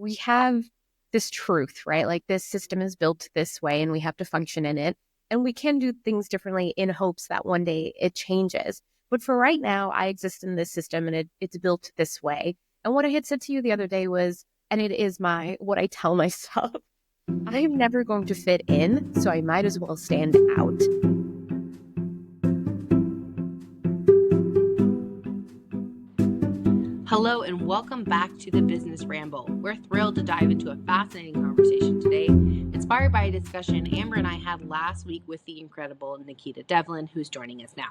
we have this truth, right? Like this system is built this way and we have to function in it. And we can do things differently in hopes that one day it changes. But for right now, I exist in this system and it's built this way. And what I had said to you the other day was, and it is what I tell myself, I'm never going to fit in, so I might as well stand out. Hello and welcome back to the Business Ramble. We're thrilled to dive into a fascinating conversation today, inspired by a discussion Amber and I had last week with the incredible Nikita Devlin, who's joining us now.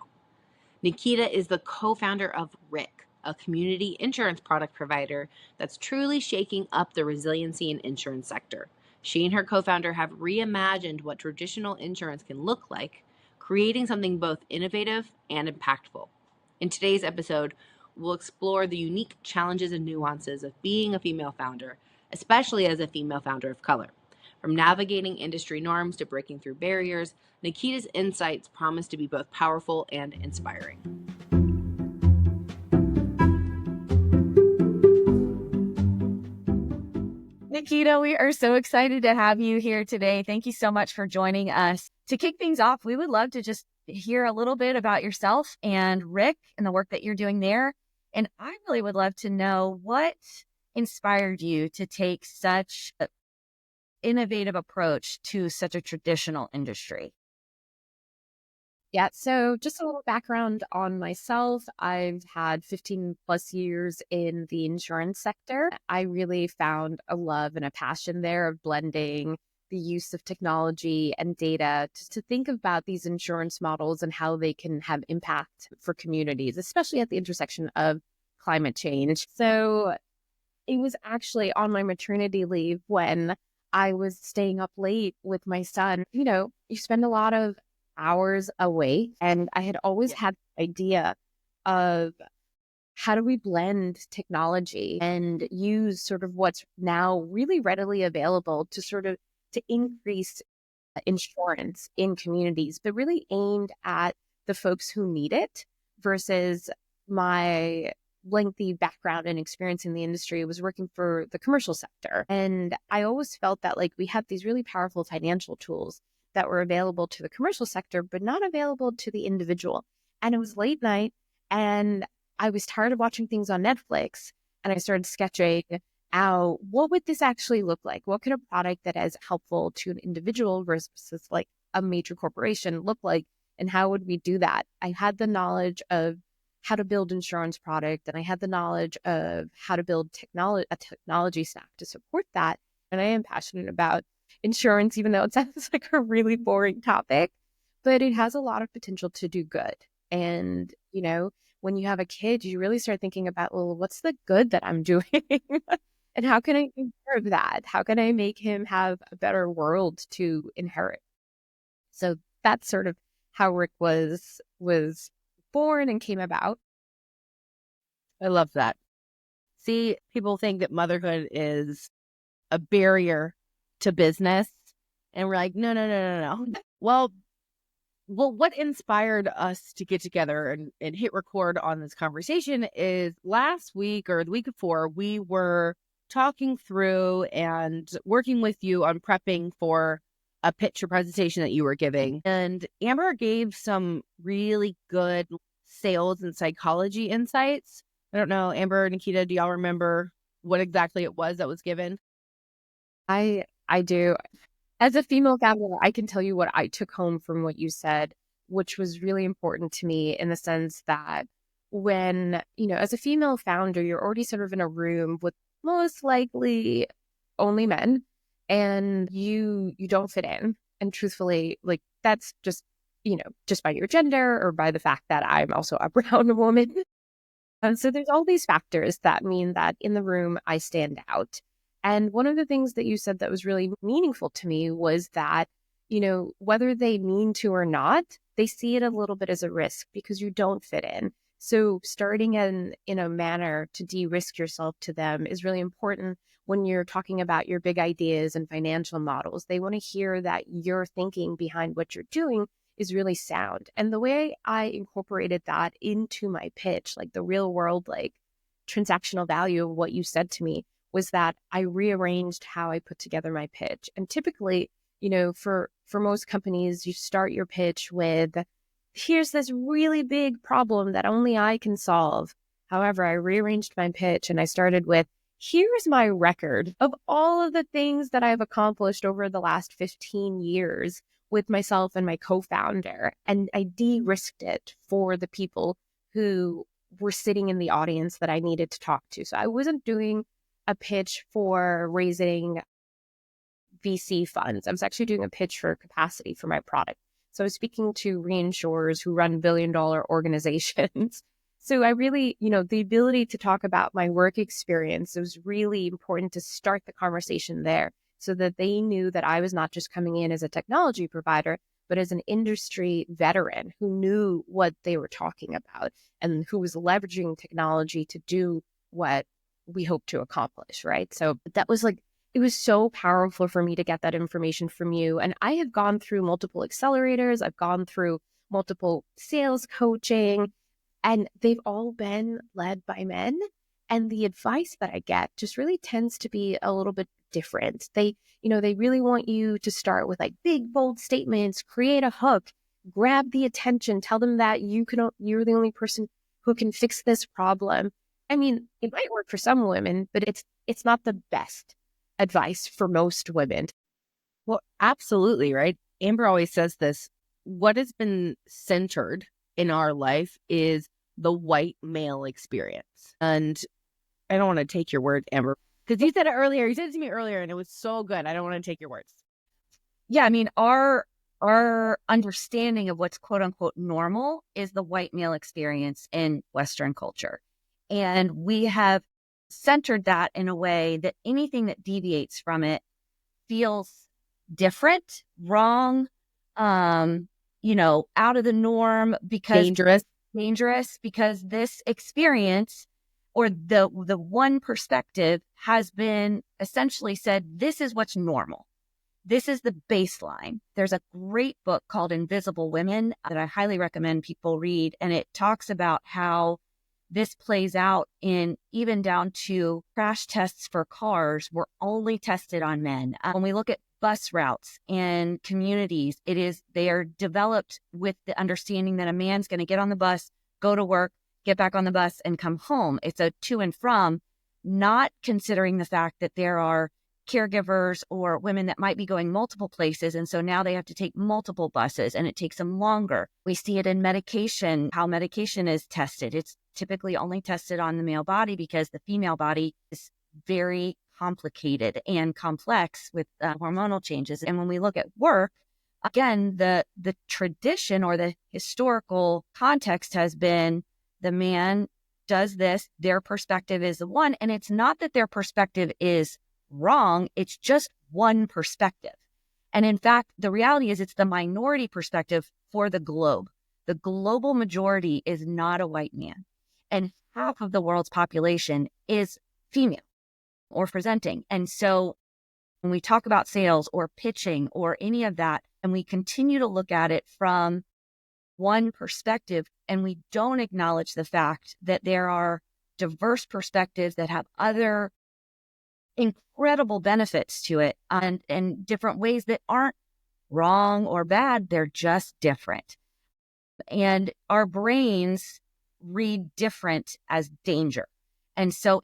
Nikita is the co-founder of RIC, a community insurance product provider that's truly shaking up the resiliency and insurance sector. She and her co-founder have reimagined what traditional insurance can look like, creating something both innovative and impactful. In today's episode, we'll explore the unique challenges and nuances of being a female founder, especially as a female founder of color. From navigating industry norms to breaking through barriers, Nikita's insights promise to be both powerful and inspiring. Nikita, we are so excited to have you here today. Thank you so much for joining us. To kick things off, we would love to just hear a little bit about yourself and RIC and the work that you're doing there. And I really would love to know what inspired you to take such an innovative approach to such a traditional industry. Yeah, so just a little background on myself. I've had 15 plus years in the insurance sector. I really found a love and a passion there of blending the use of technology and data to think about these insurance models and how they can have impact for communities, especially at the intersection of climate change. So it was actually on my maternity leave when I was staying up late with my son. You know, you spend a lot of hours away, and I had always had the idea of how do we blend technology and use sort of what's now really readily available to increase insurance in communities, but really aimed at the folks who need it versus my lengthy background and experience in the industry was working for the commercial sector. And I always felt that like we had these really powerful financial tools that were available to the commercial sector, but not available to the individual. And it was late night and I was tired of watching things on Netflix, and I started sketching out what would this actually look like? What could a product that is helpful to an individual versus like a major corporation look like? And how would we do that? I had the knowledge of how to build insurance product, and I had the knowledge of how to build a technology stack to support that. And I am passionate about insurance, even though it sounds like a really boring topic, but it has a lot of potential to do good. And, you know, when you have a kid, you really start thinking about, well, what's the good that I'm doing? And how can I improve that? How can I make him have a better world to inherit? So that's sort of how RIC was born and came about. I love that. See, people think that motherhood is a barrier to business, and we're like, no. Well, what inspired us to get together and hit record on this conversation is last week or the week before, we were talking through and working with you on prepping for a pitch or presentation that you were giving. And Amber gave some really good sales and psychology insights. I don't know, Amber, Nikita, do y'all remember what exactly it was that was given? I do. As a female founder, I can tell you what I took home from what you said, which was really important to me in the sense that when, you know, as a female founder, you're already sort of in a room with most likely only men, and you don't fit in. And truthfully, like that's just, you know, just by your gender or by the fact that I'm also a brown woman. And so there's all these factors that mean that in the room, I stand out. And one of the things that you said that was really meaningful to me was that, you know, whether they mean to or not, they see it a little bit as a risk because you don't fit in. So starting in a manner to de-risk yourself to them is really important when you're talking about your big ideas and financial models. They want to hear that your thinking behind what you're doing is really sound. And the way I incorporated that into my pitch, like the real world, like transactional value of what you said to me, was that I rearranged how I put together my pitch. And typically, you know, for most companies, you start your pitch with, here's this really big problem that only I can solve. However, I rearranged my pitch and I started with, here's my record of all of the things that I've accomplished over the last 15 years with myself and my co-founder. And I de-risked it for the people who were sitting in the audience that I needed to talk to. So I wasn't doing a pitch for raising VC funds. I was actually doing a pitch for capacity for my product. So I was speaking to reinsurers who run billion-dollar organizations. So I really, you know, the ability to talk about my work experience, it was really important to start the conversation there so that they knew that I was not just coming in as a technology provider, but as an industry veteran who knew what they were talking about and who was leveraging technology to do what we hope to accomplish, right? So that was like, it was so powerful for me to get that information from you. And I have gone through multiple accelerators. I've gone through multiple sales coaching, and they've all been led by men. And the advice that I get just really tends to be a little bit different. They, you know, they really want you to start with like big, bold statements, create a hook, grab the attention, tell them that you're the only person who can fix this problem. I mean, it might work for some women, but it's not the best advice for most women. Well, absolutely, right? Amber always says this. What has been centered in our life is the white male experience. And I don't want to take your word, Amber, because you said it earlier. You said it to me earlier, and it was so good. I don't want to take your words. Yeah, I mean, our understanding of what's quote unquote normal is the white male experience in Western culture. And we have centered that in a way that anything that deviates from it feels different, wrong, you know, out of the norm, because dangerous because this experience or the one perspective has been essentially said, this is what's normal. This is the baseline. There's a great book called Invisible Women that I highly recommend people read. And it talks about how this plays out in even down to crash tests for cars were only tested on men. When we look at bus routes and communities, they are developed with the understanding that a man's going to get on the bus, go to work, get back on the bus and come home. It's a to and from, not considering the fact that there are caregivers or women that might be going multiple places. And so now they have to take multiple buses and it takes them longer. We see it in medication, how medication is tested. It's typically only tested on the male body because the female body is very complicated and complex with hormonal changes. And when we look at work, again, the tradition or the historical context has been the man does this, their perspective is the one. And it's not that their perspective is wrong. It's just one perspective. And in fact, the reality is it's the minority perspective for the globe. The global majority is not a white man. And half of the world's population is female or presenting. And so when we talk about sales or pitching or any of that, and we continue to look at it from one perspective, and we don't acknowledge the fact that there are diverse perspectives that have other incredible benefits to it and different ways that aren't wrong or bad, they're just different. And our brains read different as danger. And so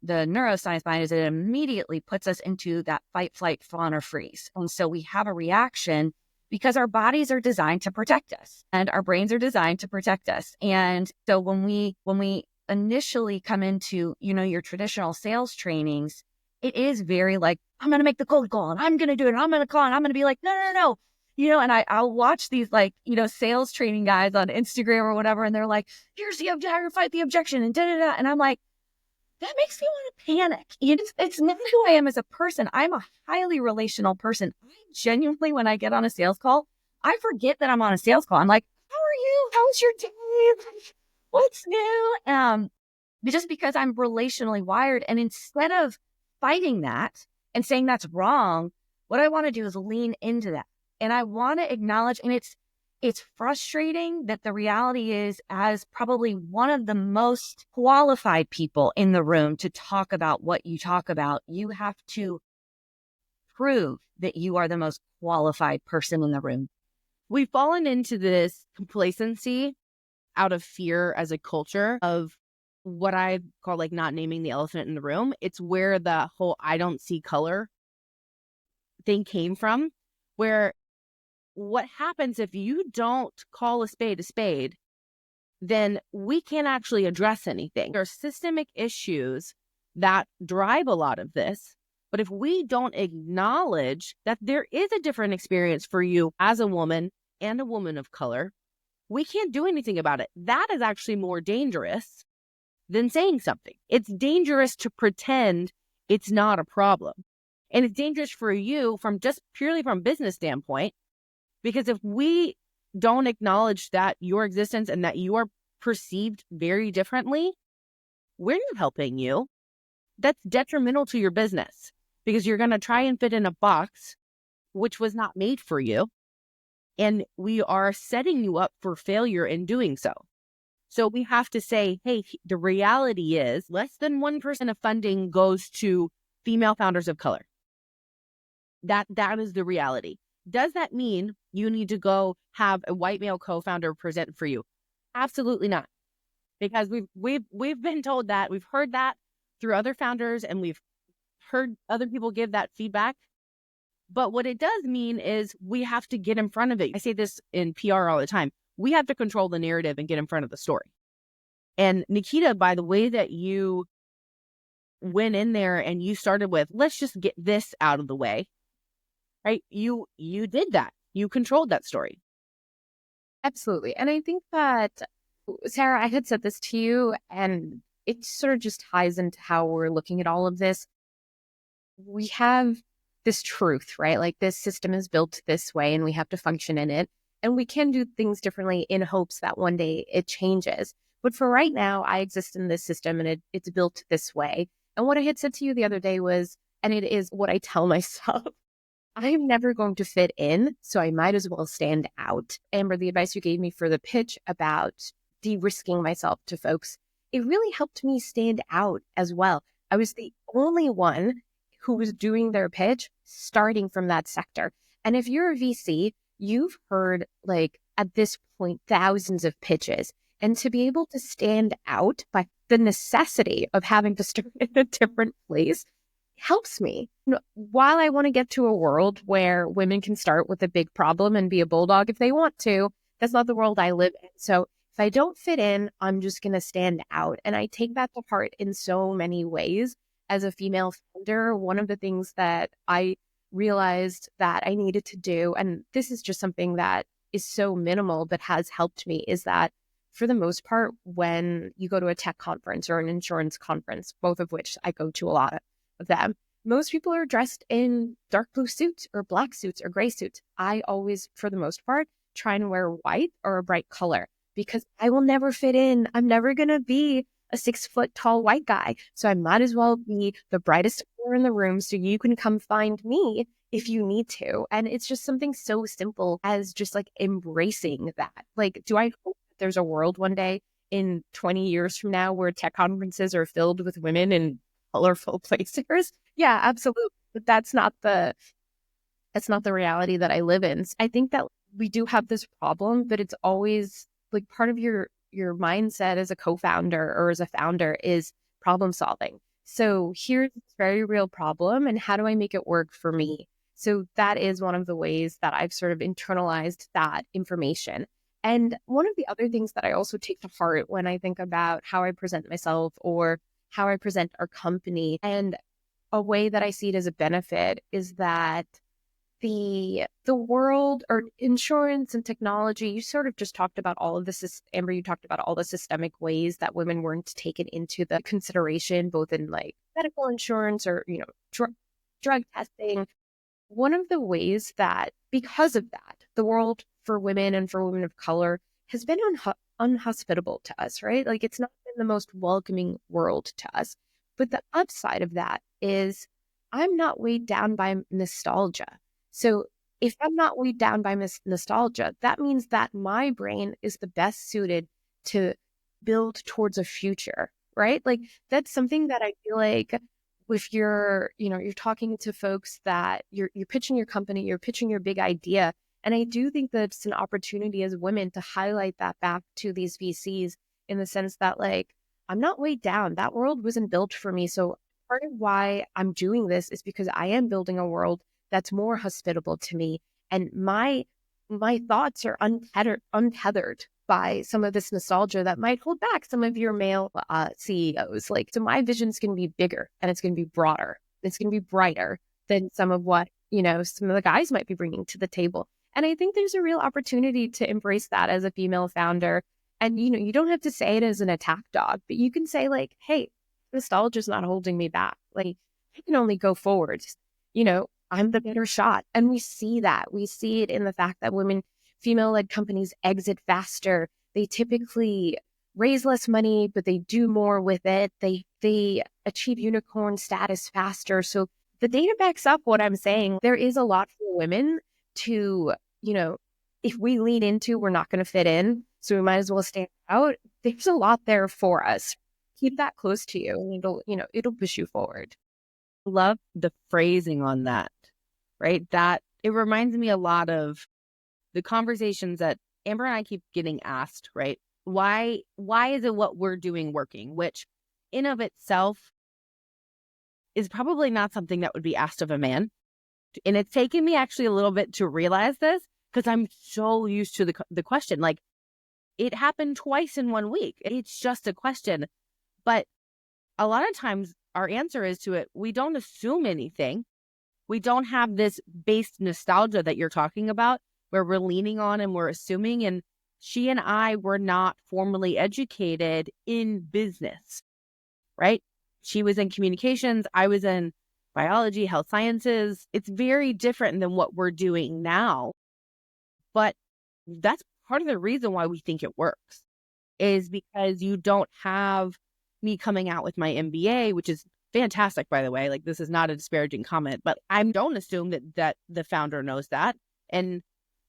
the neuroscience behind it is it immediately puts us into that fight, flight, fawn, or freeze. And so we have a reaction because our bodies are designed to protect us and our brains are designed to protect us. And so when we initially come into, your traditional sales trainings, it is very like, I'm going to make the cold call and I'm going to do it. And I'm going to call and I'm going to be like, no. And I'll watch these sales training guys on Instagram or whatever. And they're like, here's the objection, fight the objection and da-da-da. And I'm like, that makes me want to panic. It's not who I am as a person. I'm a highly relational person. I genuinely, when I get on a sales call, I forget that I'm on a sales call. I'm like, how are you? How's your day? What's new? Just because I'm relationally wired. And instead of fighting that and saying that's wrong, what I want to do is lean into that. And I want to acknowledge, and It's frustrating that the reality is, as probably one of the most qualified people in the room to talk about what you talk about, you have to prove that you are the most qualified person in the room. We've fallen into this complacency out of fear as a culture of what I call like not naming the elephant in the room. It's where the whole I don't see color thing came from, where what happens if you don't call a spade, then we can't actually address anything. There are systemic issues that drive a lot of this. But if we don't acknowledge that there is a different experience for you as a woman and a woman of color, we can't do anything about it. That is actually more dangerous than saying something. It's dangerous to pretend it's not a problem. And it's dangerous for you from just purely from business standpoint, because if we don't acknowledge that your existence and that you are perceived very differently, we're not helping you. That's detrimental to your business because you're going to try and fit in a box which was not made for you. And we are setting you up for failure in doing so. So we have to say, hey, the reality is less than 1% of funding goes to female founders of color. That is the reality. Does that mean you need to go have a white male co-founder present for you? Absolutely not. Because we've been told that, we've heard that through other founders, and we've heard other people give that feedback. But what it does mean is we have to get in front of it. I say this in PR all the time. We have to control the narrative and get in front of the story. And Nikita, by the way that you went in there and you started with, let's just get this out of the way, right? You did that. You controlled that story. Absolutely. And I think that, Sarah, I had said this to you, and it sort of just ties into how we're looking at all of this. We have this truth, right? Like this system is built this way and we have to function in it. And we can do things differently in hopes that one day it changes. But for right now, I exist in this system and it's built this way. And what I had said to you the other day was, and it is what I tell myself, I'm never going to fit in, so I might as well stand out. Amber, the advice you gave me for the pitch about de-risking myself to folks, it really helped me stand out as well. I was the only one who was doing their pitch starting from that sector. And if you're a VC, you've heard, like, at this point, thousands of pitches. And to be able to stand out by the necessity of having to start in a different place helps me. While I want to get to a world where women can start with a big problem and be a bulldog if they want to, that's not the world I live in. So if I don't fit in, I'm just going to stand out. And I take that to heart in so many ways. As a female founder, one of the things that I realized that I needed to do, and this is just something that is so minimal but has helped me, is that for the most part, when you go to a tech conference or an insurance conference, both of which I go to a lot of them, most people are dressed in dark blue suits or black suits or gray suits. I always, for the most part, try and wear white or a bright color because I will never fit in. I'm never going to be a 6-foot tall white guy. So I might as well be the brightest color in the room so you can come find me if you need to. And it's just something so simple as just like embracing that. Like, do I hope that there's a world one day in 20 years from now where tech conferences are filled with women in colorful placers? Yeah, absolutely. But that's not the reality that I live in. I think that we do have this problem, but it's always like part of your mindset as a co-founder or as a founder is problem solving. So here's this very real problem, and how do I make it work for me? So that is one of the ways that I've sort of internalized that information. And one of the other things that I also take to heart when I think about how I present myself or how I present our company, and a way that I see it as a benefit, is that the world or insurance and technology, you sort of just talked about all of this, Amber, you talked about all the systemic ways that women weren't taken into the consideration, both in like medical insurance or, drug testing. One of the ways that, because of that, the world for women and for women of color has been unhospitable to us, right? Like it's not been the most welcoming world to us. But the upside of that is I'm not weighed down by nostalgia. So if I'm not weighed down by nostalgia, that means that my brain is the best suited to build towards a future, right? Like that's something that I feel like if you're, you're talking to folks that you're pitching your company, you're pitching your big idea. And I do think that it's an opportunity as women to highlight that back to these VCs in the sense that like, I'm not weighed down. That world wasn't built for me. So part of why I'm doing this is because I am building a world that's more hospitable to me. And my thoughts are untethered by some of this nostalgia that might hold back some of your male CEOs. Like, so my vision's going to be bigger and it's going to be broader. It's going to be brighter than some of what, some of the guys might be bringing to the table. And I think there's a real opportunity to embrace that as a female founder. And, you don't have to say it as an attack dog, but you can say like, hey, nostalgia's not holding me back. Like, I can only go forward. I'm the better shot. And we see that. We see it in the fact that female-led companies exit faster. They typically raise less money, but they do more with it. They achieve unicorn status faster. So the data backs up what I'm saying. There is a lot for women to, if we lean into, we're not going to fit in, so we might as well stand out. There's a lot there for us. Keep that close to you, and it'll push you forward. Love the phrasing on that, right? That it reminds me a lot of the conversations that Amber and I keep getting asked, right? Why is it what we're doing working? Which in of itself is probably not something that would be asked of a man. And it's taken me actually a little bit to realize this because I'm so used to the question. Like, it happened twice in 1 week. It's just a question. But a lot of times our answer is to it, we don't assume anything. We don't have this based nostalgia that you're talking about where we're leaning on and we're assuming. And she and I were not formally educated in business, right? She was in communications. I was in biology, health sciences. It's very different than what we're doing now. But that's part of the reason why we think it works is because you don't have me coming out with my MBA, which is fantastic, by the way. Like, this is not a disparaging comment, but I don't assume that the founder knows that. And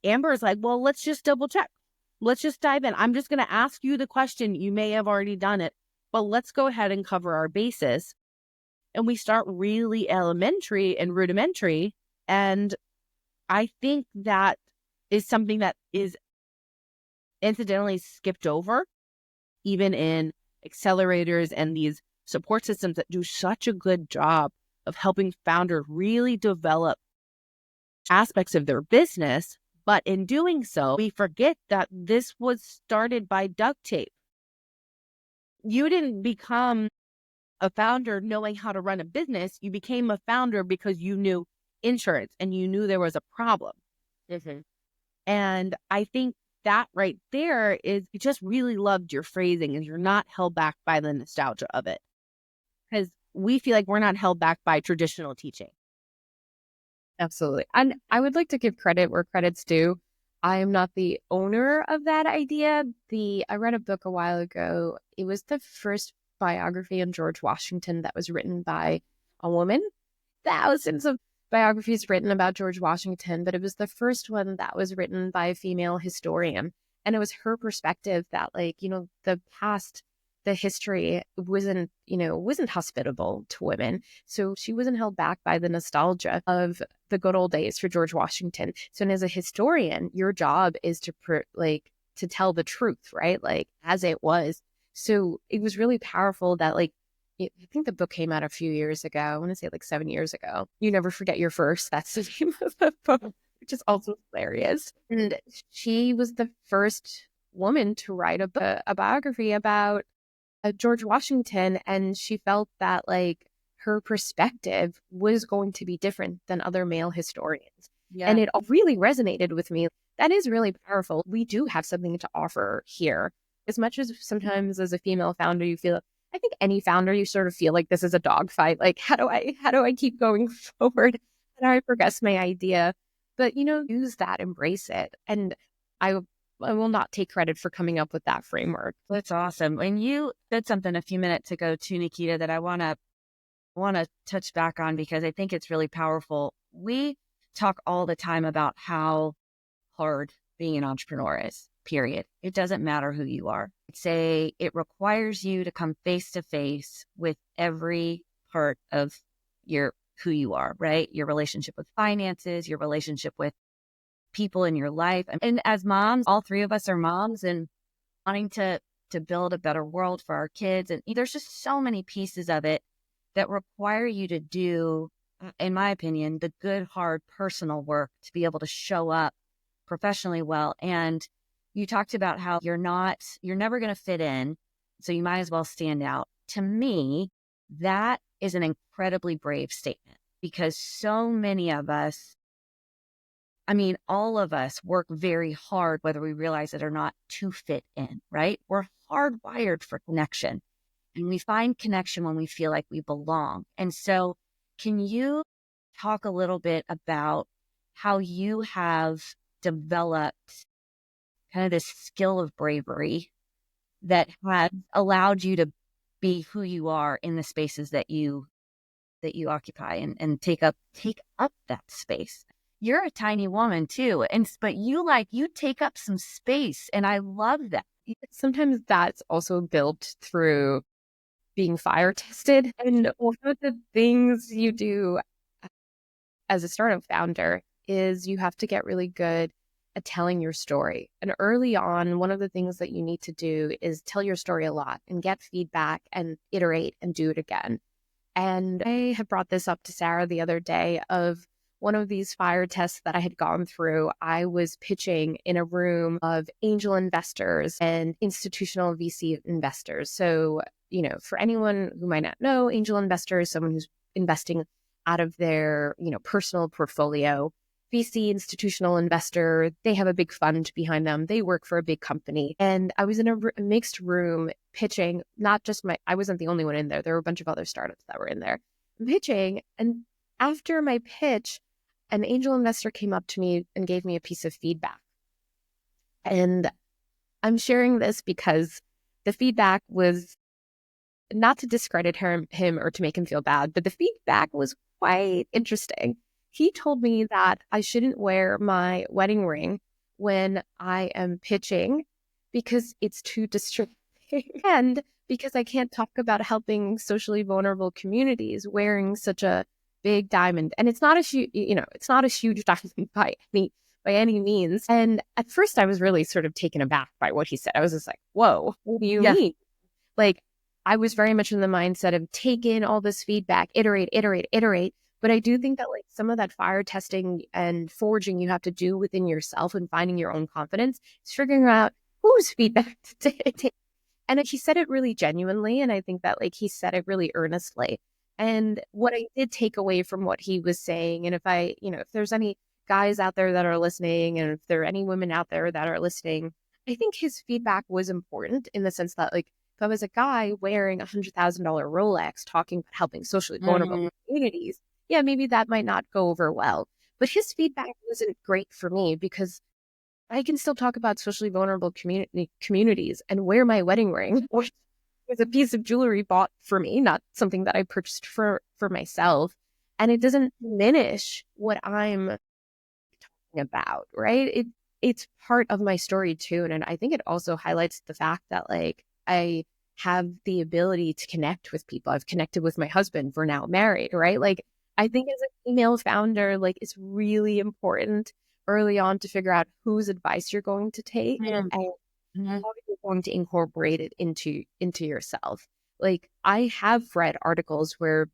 Amber is like, well, let's just double check. Let's just dive in. I'm just going to ask you the question. You may have already done it, but let's go ahead and cover our basis. And we start really elementary and rudimentary. And I think that is something that is incidentally skipped over, even in accelerators and these support systems that do such a good job of helping founders really develop aspects of their business. But in doing so, we forget that this was started by duct tape. You didn't become a founder knowing how to run a business. You became a founder because you knew insurance and you knew there was a problem. Mm-hmm. And I think that right there is, you just really loved your phrasing and you're not held back by the nostalgia of it. Because we feel like we're not held back by traditional teaching. Absolutely. And I would like to give credit where credit's due. I am not the owner of that idea. I read a book a while ago. It was the first biography on George Washington that was written by a woman. Thousands of biographies written about George Washington, but it was the first one that was written by a female historian. And it was her perspective that, like, the past, the history wasn't hospitable to women. So she wasn't held back by the nostalgia of the good old days for George Washington. So, and as a historian, your job is to tell the truth, right? Like, as it was. So it was really powerful that, like, I think the book came out a few years ago. I want to say like 7 years ago. You Never Forget Your First. That's the name of the book, which is also hilarious. And she was the first woman to write a biography about George Washington. And she felt that, like, her perspective was going to be different than other male historians. Yeah. And it really resonated with me. That is really powerful. We do have something to offer here. As much as sometimes as a female founder, you feel, I think any founder, you sort of feel like this is a dogfight. Like, how do I keep going forward? How do I progress my idea? But, use that, embrace it. And I will not take credit for coming up with that framework. That's awesome. And you said something a few minutes ago too, Nikita, that I want to touch back on because I think it's really powerful. We talk all the time about how hard being an entrepreneur is, period. It doesn't matter who you are. I'd say it requires you to come face to face with every part of who you are, right? Your relationship with finances, your relationship with people in your life. And as moms, all three of us are moms and wanting to build a better world for our kids. And there's just so many pieces of it that require you to do, in my opinion, the good, hard, personal work to be able to show up professionally well. And you talked about how you're never going to fit in, so you might as well stand out. To me, that is an incredibly brave statement, because so many of us, all of us work very hard, whether we realize it or not, to fit in, right? We're hardwired for connection, and we find connection when we feel like we belong. And so can you talk a little bit about how you have developed kind of this skill of bravery that has allowed you to be who you are in the spaces that you occupy, and take up that space? You're a tiny woman too, but you take up some space, and I love that. Sometimes that's also built through being fire tested. And one of the things you do as a startup founder is you have to get really good at telling your story. And early on, one of the things that you need to do is tell your story a lot and get feedback and iterate and do it again. And I had brought this up to Sarah the other day of one of these fire tests that I had gone through. I was pitching in a room of angel investors and institutional VC investors. So, for anyone who might not know, angel investor is someone who's investing out of their, personal portfolio. VC, institutional investor, they have a big fund behind them. They work for a big company. And I was in a mixed room pitching, not just I wasn't the only one in there. There were a bunch of other startups that were in there pitching. And after my pitch, an angel investor came up to me and gave me a piece of feedback. And I'm sharing this because the feedback was not to discredit him or to make him feel bad, but the feedback was quite interesting. He told me that I shouldn't wear my wedding ring when I am pitching because it's too distracting, and because I can't talk about helping socially vulnerable communities wearing such a big diamond. And it's not a huge diamond by any means. And at first I was really sort of taken aback by what he said. I was just like, whoa, what do you mean? Like, I was very much in the mindset of take in all this feedback, iterate. But I do think that some of that fire testing and forging you have to do within yourself and finding your own confidence is figuring out whose feedback to take. And he said it really genuinely. And I think that he said it really earnestly. And what I did take away from what he was saying, and if there's any guys out there that are listening, and if there are any women out there that are listening, I think his feedback was important in the sense that if I was a guy wearing $100,000 Rolex talking about helping socially vulnerable communities, yeah, maybe that might not go over well. But his feedback wasn't great for me because I can still talk about socially vulnerable communities and wear my wedding ring, which was a piece of jewelry bought for me, not something that I purchased for myself. And it doesn't diminish what I'm talking about, right? It's part of my story too. And I think it also highlights the fact that I have the ability to connect with people. I've connected with my husband. We're now married, right? I think as a female founder, it's really important early on to figure out whose advice you're going to take and how you're going to incorporate it into yourself. I have read articles where,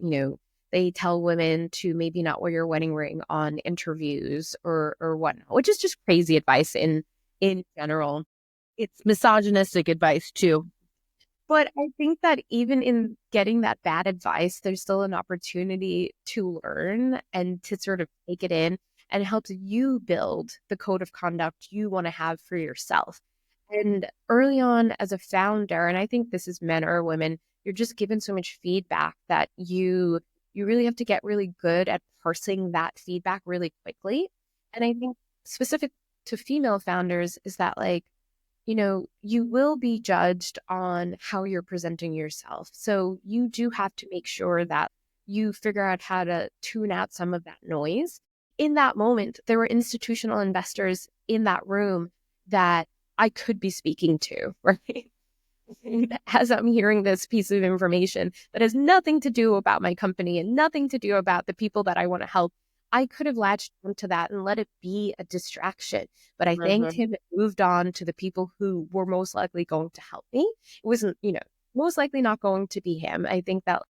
they tell women to maybe not wear your wedding ring on interviews or whatnot, which is just crazy advice in general. It's misogynistic advice too. But I think that even in getting that bad advice, there's still an opportunity to learn and to sort of take it in, and it helps you build the code of conduct you want to have for yourself. And early on as a founder, and I think this is men or women, you're just given so much feedback that you really have to get really good at parsing that feedback really quickly. And I think specific to female founders is that you will be judged on how you're presenting yourself. So you do have to make sure that you figure out how to tune out some of that noise in that moment, there were institutional investors in that room that I could be speaking to, right? As I'm hearing this piece of information that has nothing to do about my company and nothing to do about the people that I want to help, I could have latched onto that and let it be a distraction. But I thanked him and moved on to the people who were most likely going to help me. It wasn't, most likely not going to be him. I think that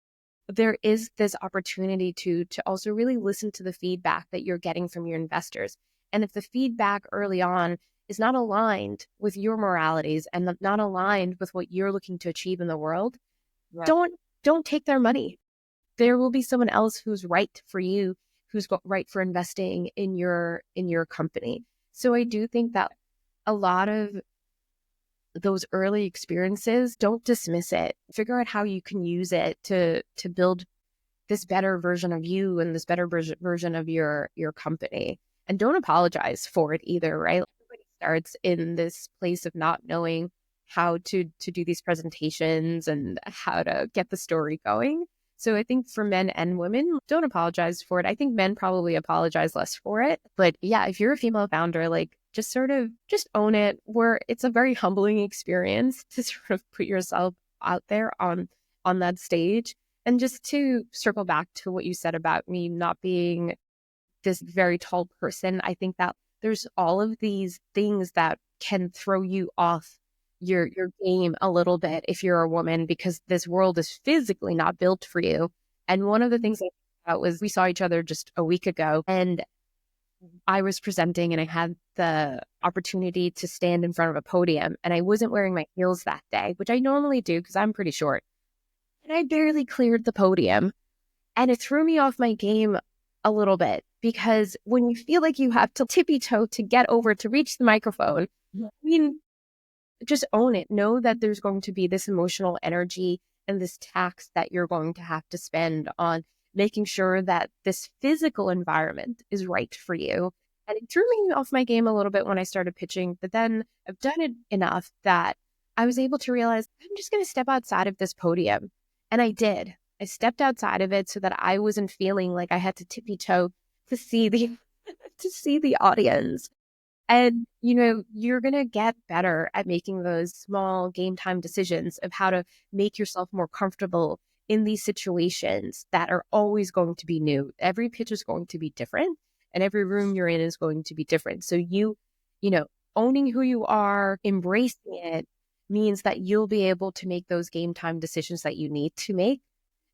there is this opportunity to also really listen to the feedback that you're getting from your investors. And if the feedback early on is not aligned with your moralities and not aligned with what you're looking to achieve in the world, don't take their money. There will be someone else who's right for you, who's right for investing in your company. So I do think that a lot of those early experiences, don't dismiss it. Figure out how you can use it to build this better version of you and this better version of your company. And don't apologize for it either, right? Everybody starts in this place of not knowing how to do these presentations and how to get the story going. So I think for men and women, don't apologize for it. I think men probably apologize less for it. But yeah, if you're a female founder, like just own it, where it's a very humbling experience to sort of put yourself out there on that stage. And just to circle back to what you said about me not being this very tall person, I think that there's all of these things that can throw you off your game a little bit if you're a woman, because this world is physically not built for you. And one of the things I thought about was we saw each other just a week ago, and I was presenting and I had the opportunity to stand in front of a podium, and I wasn't wearing my heels that day, which I normally do because I'm pretty short. And I barely cleared the podium, and it threw me off my game a little bit, because when you feel like you have to tippy toe to get over to reach the microphone, I mean, just own it. Know that there's going to be this emotional energy and this tax that you're going to have to spend on making sure that this physical environment is right for you. And it threw me off my game a little bit when I started pitching, but then I've done it enough that I was able to realize I'm just going to step outside of this podium. And I did. I stepped outside of it so that I wasn't feeling like I had to tippy toe to see the audience. And, you're going to get better at making those small game time decisions of how to make yourself more comfortable in these situations that are always going to be new. Every pitch is going to be different, and every room you're in is going to be different. So owning who you are, embracing it, means that you'll be able to make those game time decisions that you need to make.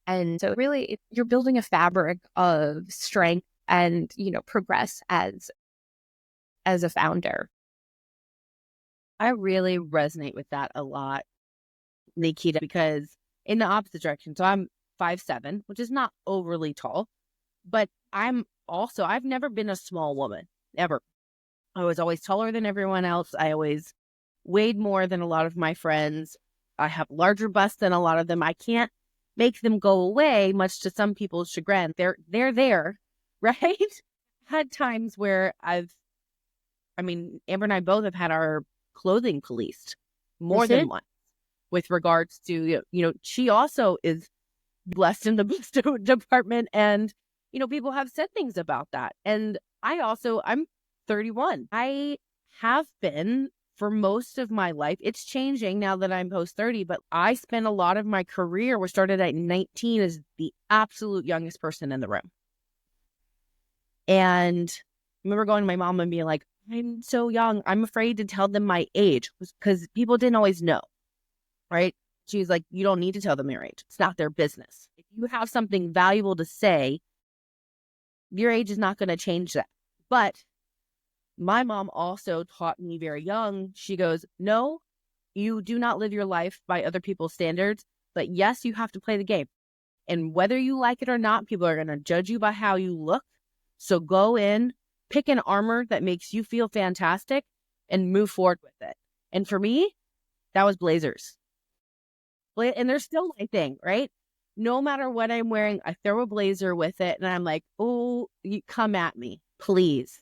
And so really, you're building a fabric of strength and, progress as a founder. I really resonate with that a lot, Nikita, because in the opposite direction, so I'm 5'7", which is not overly tall, but I've never been a small woman, ever. I was always taller than everyone else. I always weighed more than a lot of my friends. I have larger busts than a lot of them. I can't make them go away, much to some people's chagrin. They're there, right? Had times where Amber and I both have had our clothing policed more than once with regards to, she also is blessed in the boost department, and, people have said things about that. And I'm 31. I have been for most of my life. It's changing now that I'm post 30, but I spent a lot of my career, we started at 19, as the absolute youngest person in the room. And I remember going to my mom and being like, I'm so young. I'm afraid to tell them my age, because people didn't always know, right? She's like, you don't need to tell them your age. It's not their business. If you have something valuable to say, your age is not going to change that. But my mom also taught me very young. She goes, no, you do not live your life by other people's standards, but yes, you have to play the game. And whether you like it or not, people are going to judge you by how you look. So go in, pick an armor that makes you feel fantastic, and move forward with it. And for me, that was blazers. And they're still my thing, right? No matter what I'm wearing, I throw a blazer with it, and I'm like, oh, you come at me, please.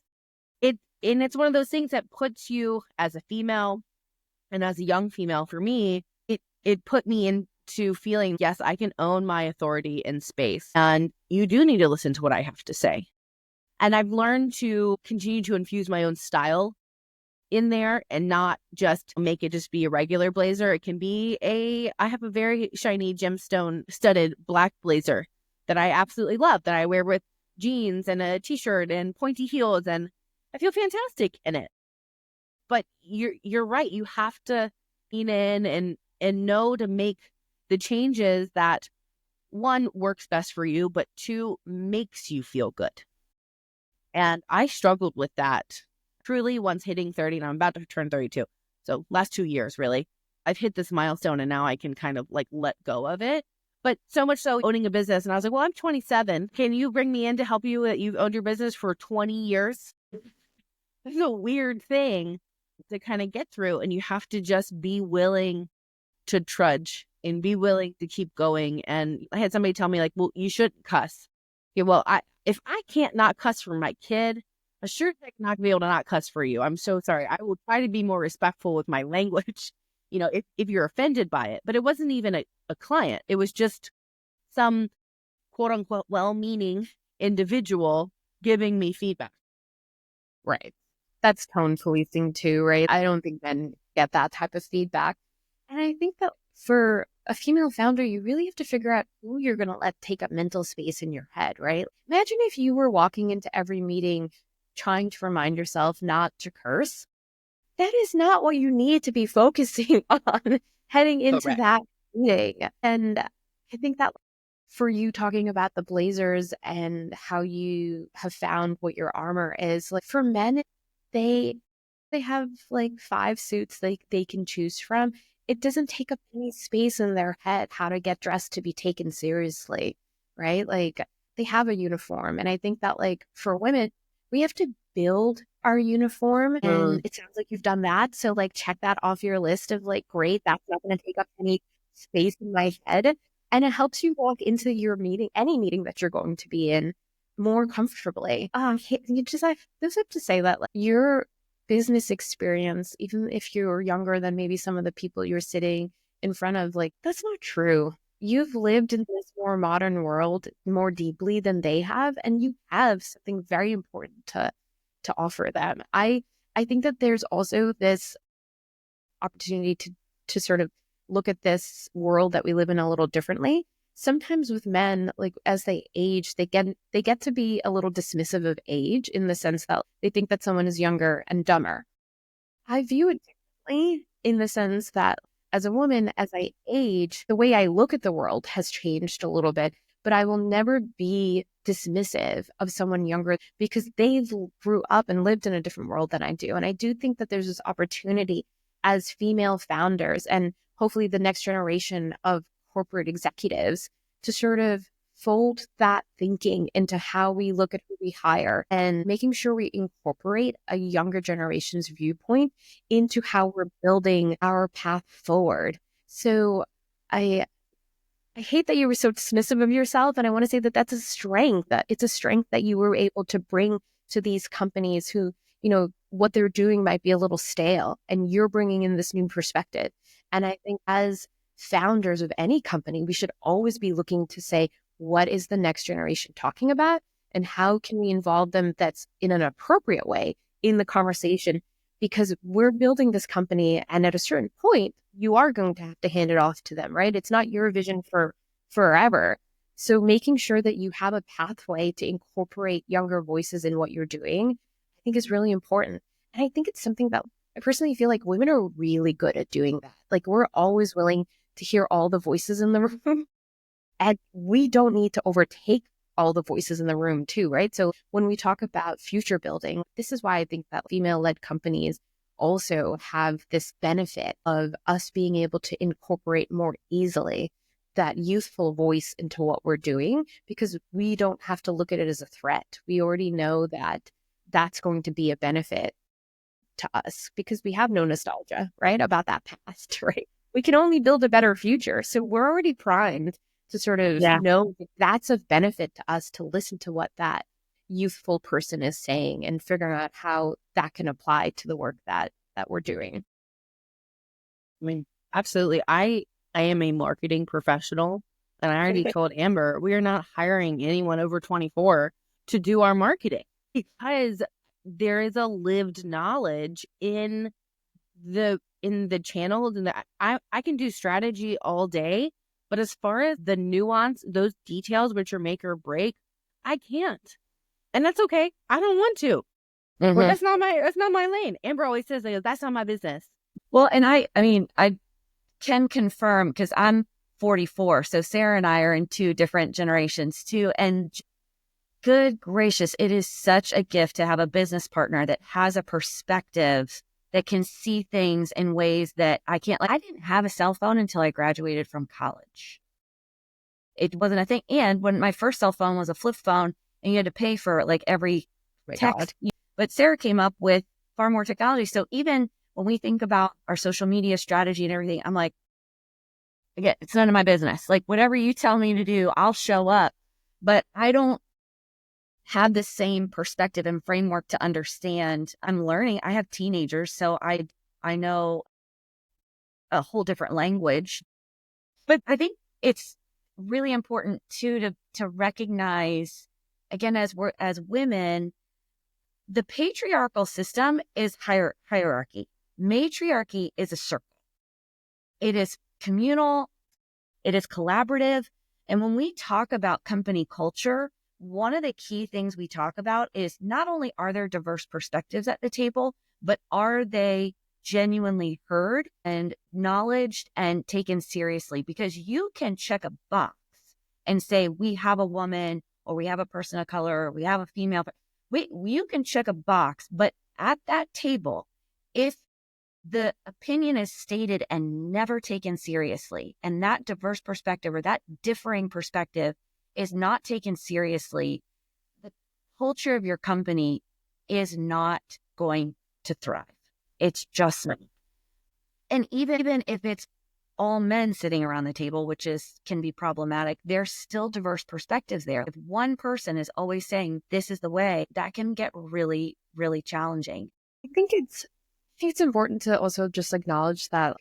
And it's one of those things that puts you as a female, and as a young female, for me, it put me into feeling, yes, I can own my authority in space. And you do need to listen to what I have to say. And I've learned to continue to infuse my own style in there and not just make it just be a regular blazer. It can be I have a very shiny gemstone studded black blazer that I absolutely love, that I wear with jeans and a t-shirt and pointy heels, and I feel fantastic in it. But you're right. You have to lean in and know to make the changes that, one, works best for you, but two, makes you feel good. And I struggled with that truly once hitting 30, and I'm about to turn 32. So last 2 years, really, I've hit this milestone, and now I can kind of like let go of it. But so much so, owning a business, and I was like, well, I'm 27. Can you bring me in to help you? You've owned your business for 20 years. This is a weird thing to kind of get through, and you have to just be willing to trudge and be willing to keep going. And I had somebody tell me, like, well, you shouldn't cuss. Okay, well, if I can't not cuss for my kid, I sure heck not gonna be able to not cuss for you. I'm so sorry. I will try to be more respectful with my language, if you're offended by it. But it wasn't even a client. It was just some quote unquote well-meaning individual giving me feedback. Right. That's tone policing too, right? I don't think men get that type of feedback. And I think that for a female founder, you really have to figure out who you're going to let take up mental space in your head, right? Imagine if you were walking into every meeting trying to remind yourself not to curse. That is not what you need to be focusing on heading into Correct. that meeting. And I think that for you talking about the blazers and how you have found what your armor is, like for men, they have like 5 suits they can choose from. It doesn't take up any space in their head how to get dressed to be taken seriously, right? Like they have a uniform. And I think that like for women, we have to build our uniform. And it sounds like you've done that. So like check that off your list of like, great, that's not going to take up any space in my head. And it helps you walk into your meeting, any meeting that you're going to be in, more comfortably. You just have to say that like, your business experience, even if you're younger than maybe some of the people you're sitting in front of, like that's not true. You've lived in this more modern world more deeply than they have, and you have something very important to offer them. I think that there's also this opportunity to sort of look at this world that we live in a little differently. Sometimes with men, like as they age, they get to be a little dismissive of age in the sense that they think that someone is younger and dumber. I view it differently in the sense that as a woman, as I age, the way I look at the world has changed a little bit, but I will never be dismissive of someone younger because they've grew up and lived in a different world than I do. And I do think that there's this opportunity as female founders and hopefully the next generation of corporate executives to sort of fold that thinking into how we look at who we hire and making sure we incorporate a younger generation's viewpoint into how we're building our path forward. So I hate that you were so dismissive of yourself. And I want to say that that's a strength, that it's a strength that you were able to bring to these companies who, what they're doing might be a little stale and you're bringing in this new perspective. And I think as founders of any company, we should always be looking to say, what is the next generation talking about? And how can we involve them that's in an appropriate way in the conversation? Because we're building this company, and at a certain point, you are going to have to hand it off to them, right? It's not your vision for forever. So making sure that you have a pathway to incorporate younger voices in what you're doing, I think is really important. And I think it's something that I personally feel like women are really good at doing that. Like we're always willing to hear all the voices in the room, and we don't need to overtake all the voices in the room too, right? So when we talk about future building, this is why I think that female-led companies also have this benefit of us being able to incorporate more easily that youthful voice into what we're doing, because we don't have to look at it as a threat. We already know that that's going to be a benefit to us because we have no nostalgia, right, about that past, right? We can only build a better future. So we're already primed to sort of know that that's of benefit to us to listen to what that youthful person is saying and figuring out how that can apply to the work that we're doing. I mean, absolutely. I am a marketing professional, and I already told Amber, we are not hiring anyone over 24 to do our marketing. because there is a lived knowledge in the channels, and I can do strategy all day, but as far as the nuance, those details which are make or break, I can't. And that's okay. I don't want to. Or that's not my lane. Amber always says, like, that's not my business. Well, and I mean, I can confirm because I'm 44. So Sarah and I are in two different generations too. And good gracious, it is such a gift to have a business partner that has a perspective that can see things in ways that I can't. Like, I didn't have a cell phone until I graduated from college. It wasn't a thing. And when my first cell phone was a flip phone and you had to pay for like every text. But Sarah came up with far more technology. So even when we think about our social media strategy and everything, I'm like, again, it's none of my business. Like, whatever you tell me to do, I'll show up. But I don't have the same perspective and framework to understand. I'm learning. I have teenagers, so I know a whole different language. But I think it's really important too to recognize, again, as women, the patriarchal system is hierarchy. Matriarchy is a circle. It is communal. It is collaborative. And when we talk about company culture, one of the key things we talk about is not only are there diverse perspectives at the table, but are they genuinely heard and acknowledged and taken seriously? Because you can check a box and say, we have a woman, or we have a person of color, or we have a female. You can check a box, but at that table, if the opinion is stated and never taken seriously, and that diverse perspective or that differing perspective is not taken seriously, the culture of your company is not going to thrive. It's just not. And even if it's all men sitting around the table, which can be problematic, there's still diverse perspectives there. If one person is always saying, this is the way, that can get really, really challenging. I think it's important to also just acknowledge that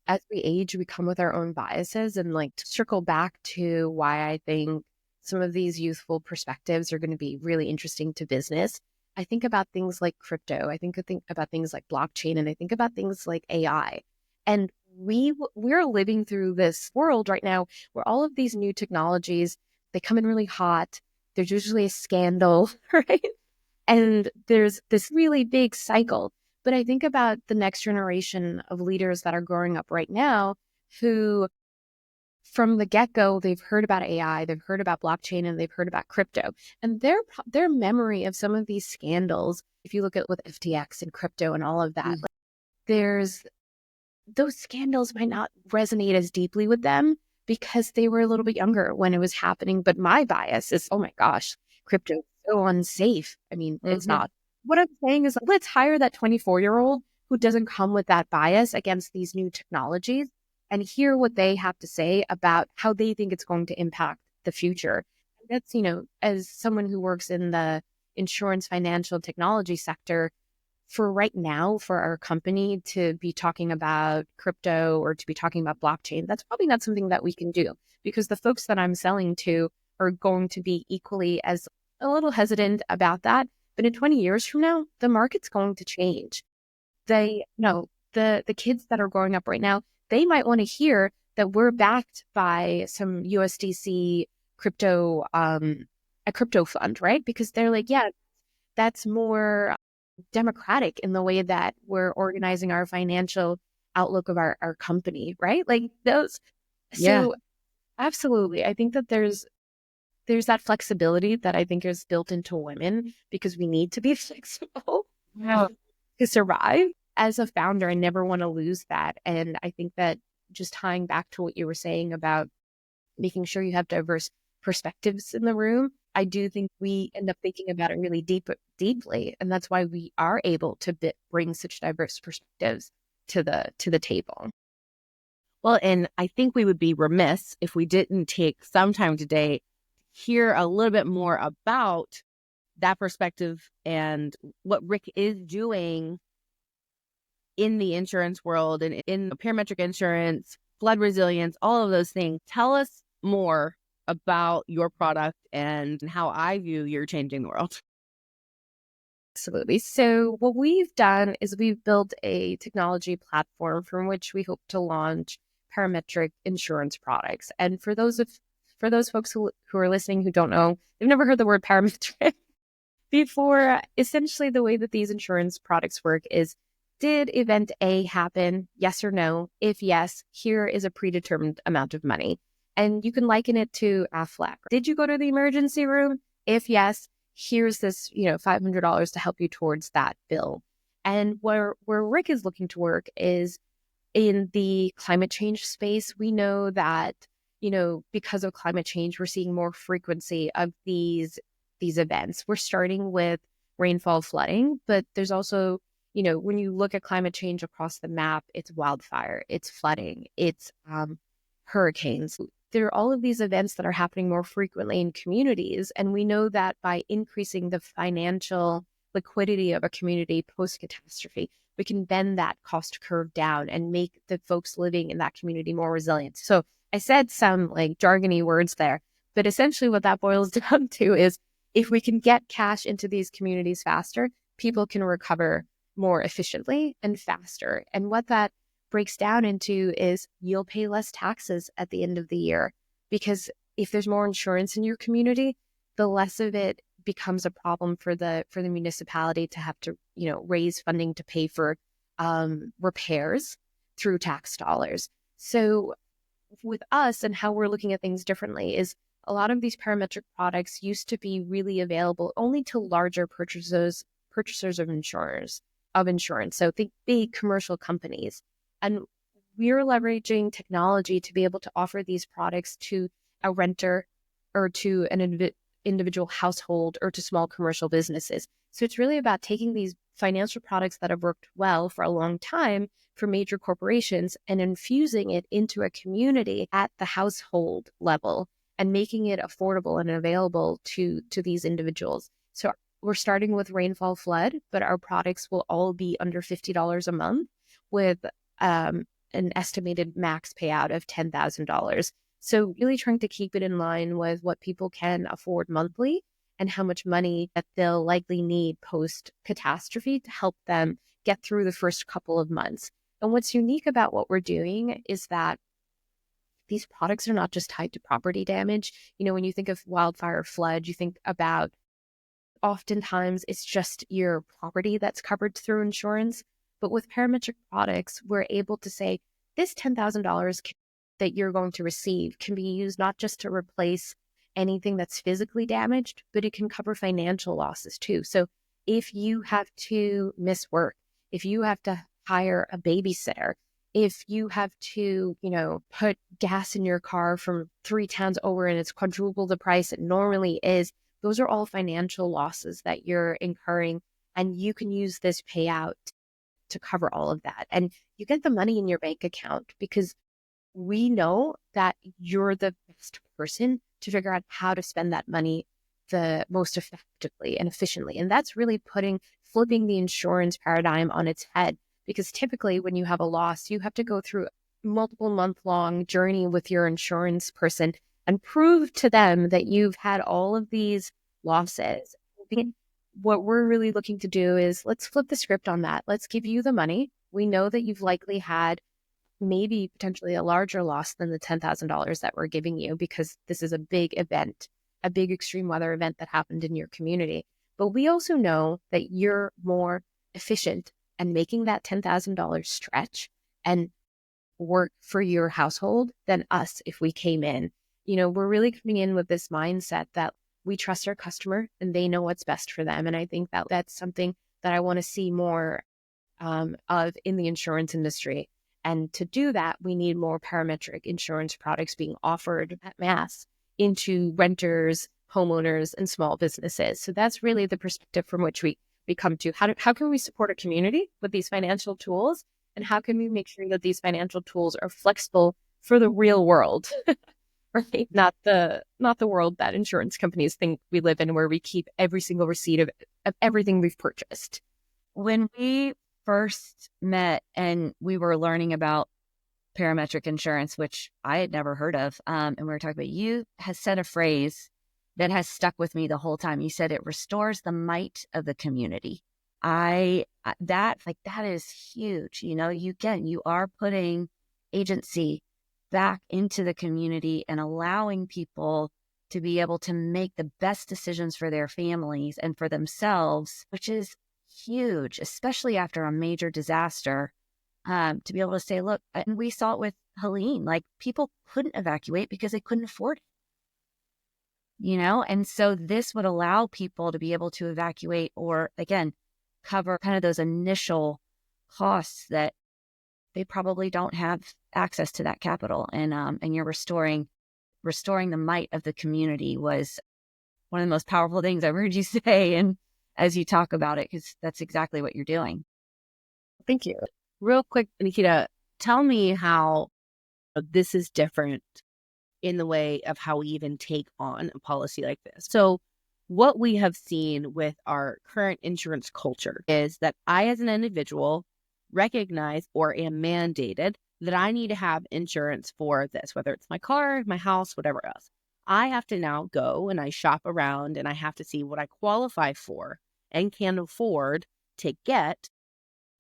as we age, we come with our own biases, and like to circle back to why I think some of these youthful perspectives are going to be really interesting to business. I think about things like crypto. I think about things like blockchain, and I think about things like AI. And we're living through this world right now where all of these new technologies, they come in really hot. There's usually a scandal, right? And there's this really big cycle. But I think about the next generation of leaders that are growing up right now who, from the get-go, they've heard about AI, they've heard about blockchain, and they've heard about crypto. And their memory of some of these scandals, if you look at with FTX and crypto and all of that, like, there's those scandals might not resonate as deeply with them because they were a little bit younger when it was happening. But my bias is, oh my gosh, crypto is so unsafe. I mean, it's not. What I'm saying is, let's hire that 24-year-old who doesn't come with that bias against these new technologies and hear what they have to say about how they think it's going to impact the future. That's, as someone who works in the insurance financial technology sector, for right now, for our company to be talking about crypto or to be talking about blockchain, that's probably not something that we can do, because the folks that I'm selling to are going to be equally as a little hesitant about that. But in 20 years from now, the market's going to change. The kids that are growing up right now, they might want to hear that we're backed by some USDC crypto, a crypto fund, right? Because they're like, yeah, that's more democratic in the way that we're organizing our financial outlook of our company, right? Like those. Yeah. So absolutely. I think that there's that flexibility that I think is built into women because we need to be flexible to survive. As a founder, I never want to lose that. And I think that just tying back to what you were saying about making sure you have diverse perspectives in the room, I do think we end up thinking about it really deeply. And that's why we are able to bring such diverse perspectives to the table. Well, and I think we would be remiss if we didn't take some time today to hear a little bit more about that perspective and what Rick is doing in the insurance world and in parametric insurance, flood resilience, all of those things. Tell us more about your product and how I view you're changing the world. Absolutely. So what we've done is we've built a technology platform from which we hope to launch parametric insurance products. And for those folks who are listening who don't know, they've never heard the word parametric before. Essentially, the way that these insurance products work is, did event A happen? Yes or no? If yes, here is a predetermined amount of money. And you can liken it to Aflac. Did you go to the emergency room? If yes, here's this, $500 to help you towards that bill. And where Rick is looking to work is in the climate change space. We know that, because of climate change, we're seeing more frequency of these events. We're starting with rainfall flooding, but there's also, when you look at climate change across the map, it's wildfire, it's flooding, it's hurricanes. There are all of these events that are happening more frequently in communities. And we know that by increasing the financial liquidity of a community post-catastrophe, we can bend that cost curve down and make the folks living in that community more resilient. So I said some like jargony words there, but essentially what that boils down to is, if we can get cash into these communities faster, people can recover more efficiently and faster. And what that breaks down into is, you'll pay less taxes at the end of the year, because if there's more insurance in your community, the less of it becomes a problem for the municipality to have to, raise funding to pay for repairs through tax dollars. So with us and how we're looking at things differently is, a lot of these parametric products used to be really available only to larger purchasers of insurance. So think big commercial companies. And we're leveraging technology to be able to offer these products to a renter or to an individual household or to small commercial businesses. So it's really about taking these financial products that have worked well for a long time for major corporations and infusing it into a community at the household level and making it affordable and available to these individuals. So we're starting with rainfall flood, but our products will all be under $50 a month with an estimated max payout of $10,000. So really trying to keep it in line with what people can afford monthly and how much money that they'll likely need post-catastrophe to help them get through the first couple of months. And what's unique about what we're doing is that these products are not just tied to property damage. When you think of wildfire flood, you think about, oftentimes it's just your property that's covered through insurance. But with parametric products, we're able to say, this $10,000 that you're going to receive can be used not just to replace anything that's physically damaged, but it can cover financial losses too. So if you have to miss work, if you have to hire a babysitter, if you have to, put gas in your car from 3 towns over and it's quadruple the price it normally is, those are all financial losses that you're incurring. And you can use this payout to cover all of that. And you get the money in your bank account because we know that you're the best person to figure out how to spend that money the most effectively and efficiently. And that's really flipping the insurance paradigm on its head. Because typically when you have a loss, you have to go through a multiple month-long journey with your insurance person and prove to them that you've had all of these losses. What we're really looking to do is, let's flip the script on that. Let's give you the money. We know that you've likely had maybe potentially a larger loss than the $10,000 that we're giving you, because this is a big event, a big extreme weather event that happened in your community. But we also know that you're more efficient and making that $10,000 stretch and work for your household than us if we came in. We're really coming in with this mindset that we trust our customer and they know what's best for them. And I think that that's something that I want to see more of in the insurance industry. And to do that, we need more parametric insurance products being offered at mass into renters, homeowners, and small businesses. So that's really the perspective from which we come to. How can we support a community with these financial tools? And how can we make sure that these financial tools are flexible for the real world, right? Not the world that insurance companies think we live in, where we keep every single receipt of everything we've purchased. When we first met and we were learning about parametric insurance, which I had never heard of, and we were talking about, you has said a phrase that has stuck with me the whole time. You said it restores the might of the community. That is huge. You are putting agency back into the community and allowing people to be able to make the best decisions for their families and for themselves, which is huge, especially after a major disaster. To be able to say, look, and we saw it with Helene, like people couldn't evacuate because they couldn't afford it, and so this would allow people to be able to evacuate or, again, cover kind of those initial costs that they probably don't have access to that capital. And you're restoring the might of the community was one of the most powerful things I've heard you say. And as you talk about it, because that's exactly what you're doing. Thank you. Real quick, Nikita, tell me how this is different in the way of how we even take on a policy like this. So what we have seen with our current insurance culture is that I, as an individual, recognize or am mandated that I need to have insurance for this, whether it's my car, my house, whatever else. I have to now go and I shop around and I have to see what I qualify for and can afford to get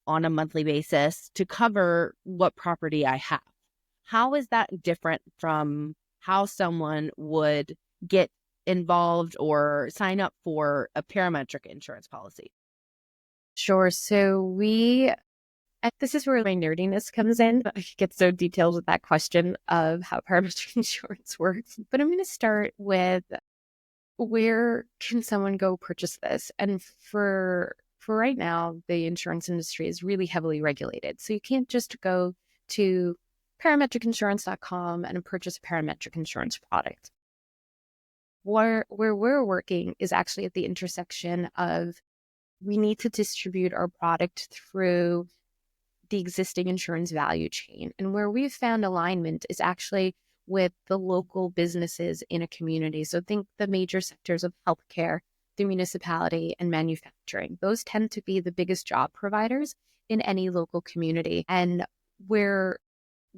on a monthly basis to cover what property I have. How is that different from how someone would get involved or sign up for a parametric insurance policy? Sure. So this is where my nerdiness comes in. I could get so detailed with that question of how parametric insurance works. But I'm going to start with, where can someone go purchase this? And for right now, the insurance industry is really heavily regulated. So you can't just go to parametricinsurance.com and purchase a parametric insurance product. Where we're working is actually at the intersection of, we need to distribute our product through the existing insurance value chain. And where we've found alignment is actually with the local businesses in a community. So think the major sectors of healthcare, the municipality, and manufacturing. Those tend to be the biggest job providers in any local community. And where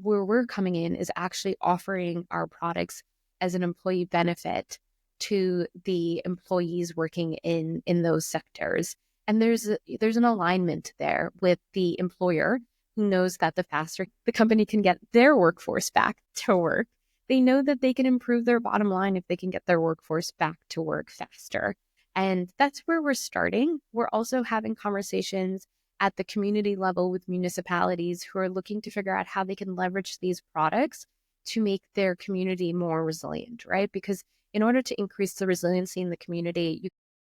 we're coming in is actually offering our products as an employee benefit to the employees working in those sectors. And there's an alignment there with the employer, who knows that the faster the company can get their workforce back to work, they know that they can improve their bottom line if they can get their workforce back to work faster. And that's where we're starting. We're also having conversations at the community level with municipalities who are looking to figure out how they can leverage these products to make their community more resilient, right? Because in order to increase the resiliency in the community,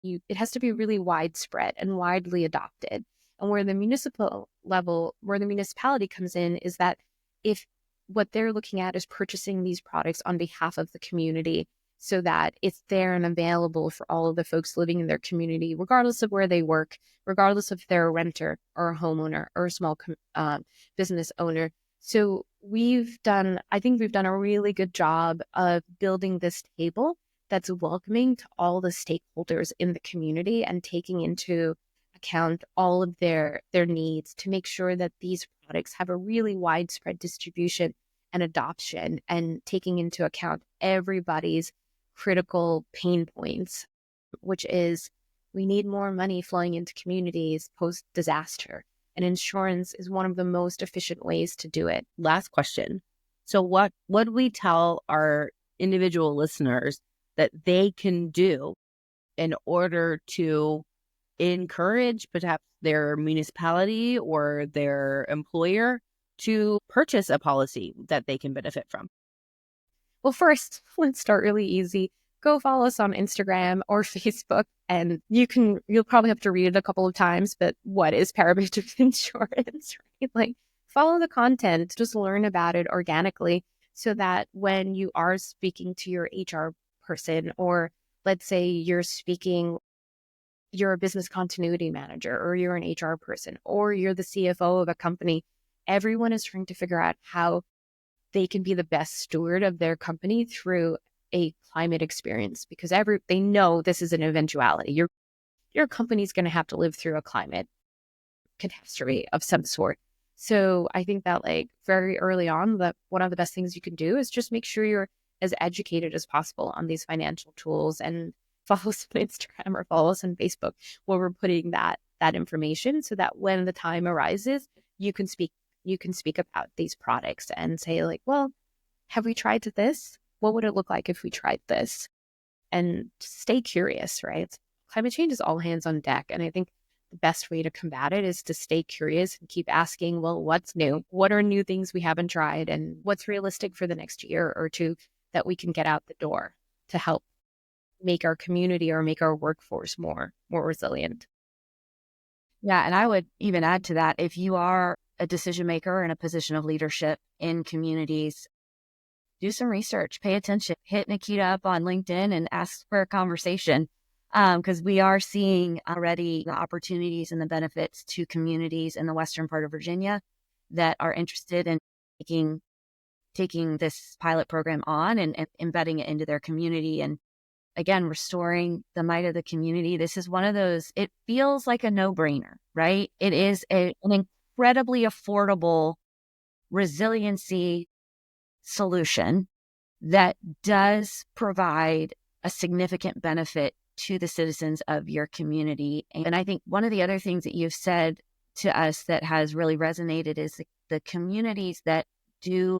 it has to be really widespread and widely adopted. And where the municipality comes in is that if what they're looking at is purchasing these products on behalf of the community so that it's there and available for all of the folks living in their community, regardless of where they work, regardless if they're a renter or a homeowner or a small business owner. So I think we've done a really good job of building this table that's welcoming to all the stakeholders in the community and taking into account all of their needs to make sure that these products have a really widespread distribution and adoption, and taking into account everybody's critical pain points, which is, we need more money flowing into communities post-disaster. And insurance is one of the most efficient ways to do it. Last question. So what would we tell our individual listeners that they can do in order to encourage perhaps their municipality or their employer to purchase a policy that they can benefit from? Well, first, let's start really easy. Go follow us on Instagram or Facebook, and you'll probably have to read it a couple of times, but what is parametric insurance, right? Like, follow the content, just learn about it organically, so that when you are speaking to your HR person, or let's say you're a business continuity manager, or you're an HR person, or you're the CFO of a company, everyone is trying to figure out how they can be the best steward of their company through a climate experience, because they know this is an eventuality. Your company's going to have to live through a climate catastrophe of some sort. So I think that, like, very early on, that one of the best things you can do is just make sure you're as educated as possible on these financial tools, and follow us on Instagram or follow us on Facebook, where we're putting that that information so that when the time arises, you can speak about these products and say like, well, have we tried this? What would it look like if we tried this? And stay curious, right? Climate change is all hands on deck. And I think the best way to combat it is to stay curious and keep asking, well, what's new? What are new things we haven't tried? And what's realistic for the next year or two that we can get out the door to help make our community or make our workforce more resilient? Yeah. And I would even add to that, if you are a decision maker in a position of leadership in communities, do some research, pay attention, hit Nikita up on LinkedIn and ask for a conversation. Because we are seeing already the opportunities and the benefits to communities in the western part of Virginia that are interested in taking this pilot program on and embedding it into their community. And again, restoring the might of the community. This is one of those, it feels like a no-brainer, right? It is an incredibly affordable resiliency solution that does provide a significant benefit to the citizens of your community. And I think one of the other things that you've said to us that has really resonated is the communities that do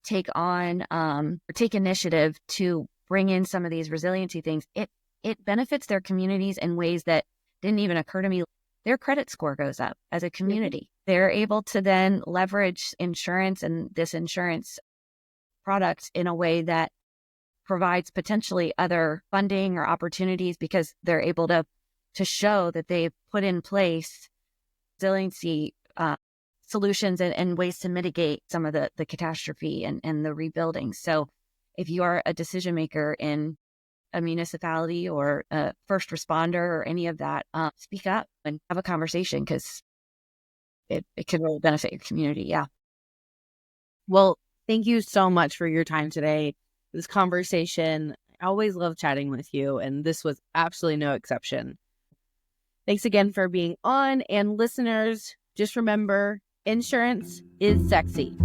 take on or take initiative to bring in some of these resiliency things. It benefits their communities in ways that didn't even occur to me. Their credit score goes up as a community. They're able to then leverage insurance and this insurance product in a way that provides potentially other funding or opportunities because they're able to show that they've put in place resiliency solutions and ways to mitigate some of the catastrophe and the rebuilding. So if you are a decision maker in a municipality or a first responder or any of that, speak up and have a conversation because it can really benefit your community. Yeah. Well, thank you so much for your time today. This conversation, I always love chatting with you, and this was absolutely no exception. Thanks again for being on, and listeners, just remember, insurance is sexy.